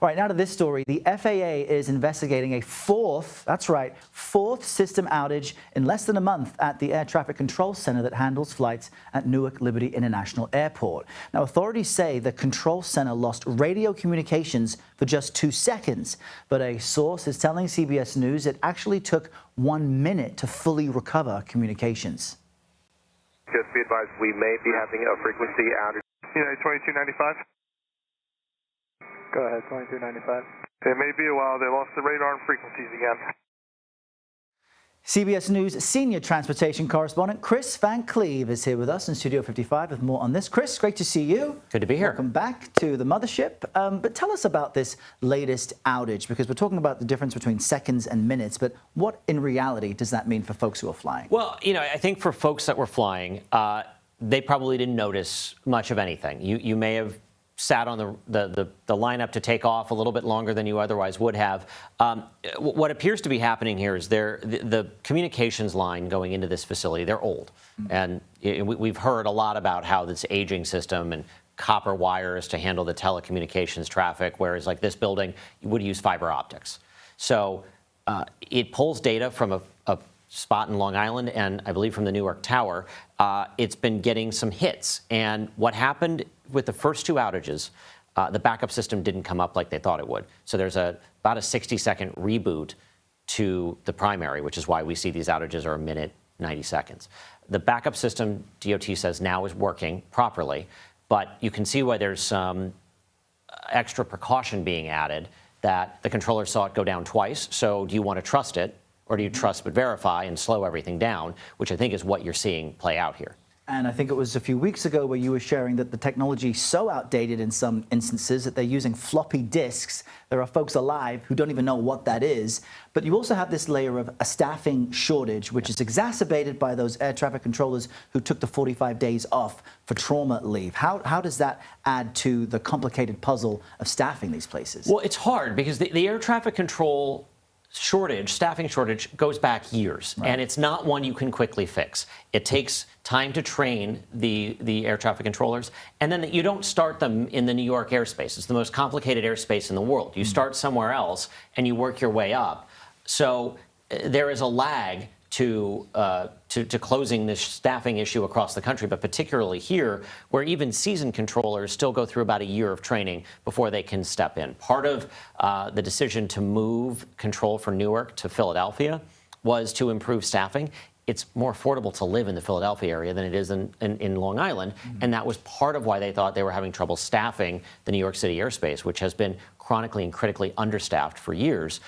All right, now to this story. The FAA is investigating a fourth system outage in less than a month at the air traffic control center that handles flights at Newark Liberty International Airport. Now, authorities say the control center lost radio communications for just 2 seconds, but a source is telling CBS News it actually took 1 minute to fully recover communications. Just be advised, we may be having a frequency outage. United 2295. Go ahead, 2295. It may be a while. They lost the radar and frequencies again. CBS News senior transportation correspondent Kris van Cleave is here with us in Studio 55 with more on this. Kris, great to see you. Good to be here. Welcome back to the mothership. But tell us about this latest outage, because we're talking about the difference between seconds and minutes. But what in reality does that mean for folks who are flying? Well, I think for folks that were flying, they probably didn't notice much of anything. You may have sat on the lineup to take off a little bit longer than you otherwise would have. What appears to be happening here is the communications line going into this facility, they're old. And we've heard a lot about how this aging system and copper wires to handle the telecommunications traffic, whereas like this building, you would use fiber optics. So it pulls data from a spot in Long Island and I believe from the Newark Tower. It's been getting some hits. And what happened with the first 2 outages, the backup system didn't come up like they thought it would. So there's about a 60-second reboot to the primary, which is why we see these outages are a minute, 90 seconds. The backup system, DOT says now is working properly, but you can see why there's some extra precaution being added that the controller saw it go down twice. So do you want to trust it? Or do you trust but verify and slow everything down, which I think is what you're seeing play out here. And I think it was a few weeks ago where you were sharing that the technology is so outdated in some instances that they're using floppy disks. There are folks alive who don't even know what that is. But you also have this layer of a staffing shortage, which is exacerbated by those air traffic controllers who took the 45 days off for trauma leave. How does that add to the complicated puzzle of staffing these places? Well, it's hard because the air traffic control staffing shortage goes back years, and it's not one you can quickly fix. It takes time to train the air traffic controllers, and then you don't start them in the New York airspace. It's the most complicated airspace in the world. You start somewhere else and you work your way up. So there is a lag to closing this staffing issue across the country, but particularly here, where even seasoned controllers still go through about a year of training before they can step in. Part of the decision to move control for Newark to Philadelphia was to improve staffing. It's more affordable to live in the Philadelphia area than it is in Long Island, and that was part of why they thought they were having trouble staffing the New York City airspace, which has been chronically and critically understaffed for years.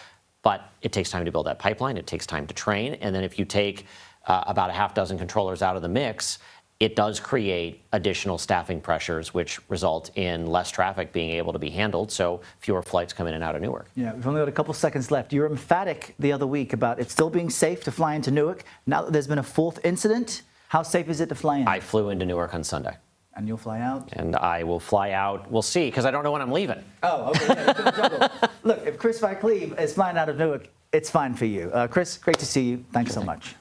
But it takes time to build that pipeline. It takes time to train. And then if you take about a half dozen controllers out of the mix, it does create additional staffing pressures, which result in less traffic being able to be handled. So fewer flights come in and out of Newark. Yeah, we've only got a couple seconds left. You were emphatic the other week about it still being safe to fly into Newark. Now that there's been a 4th incident, how safe is it to fly in? I flew into Newark on Sunday. And you'll fly out? And I will fly out. We'll see, because I don't know when I'm leaving. Oh, okay. Yeah, it's been a juggle. Look, if Kris van Cleave is flying out of Newark, it's fine for you. Kris, great to see you. Thanks so much.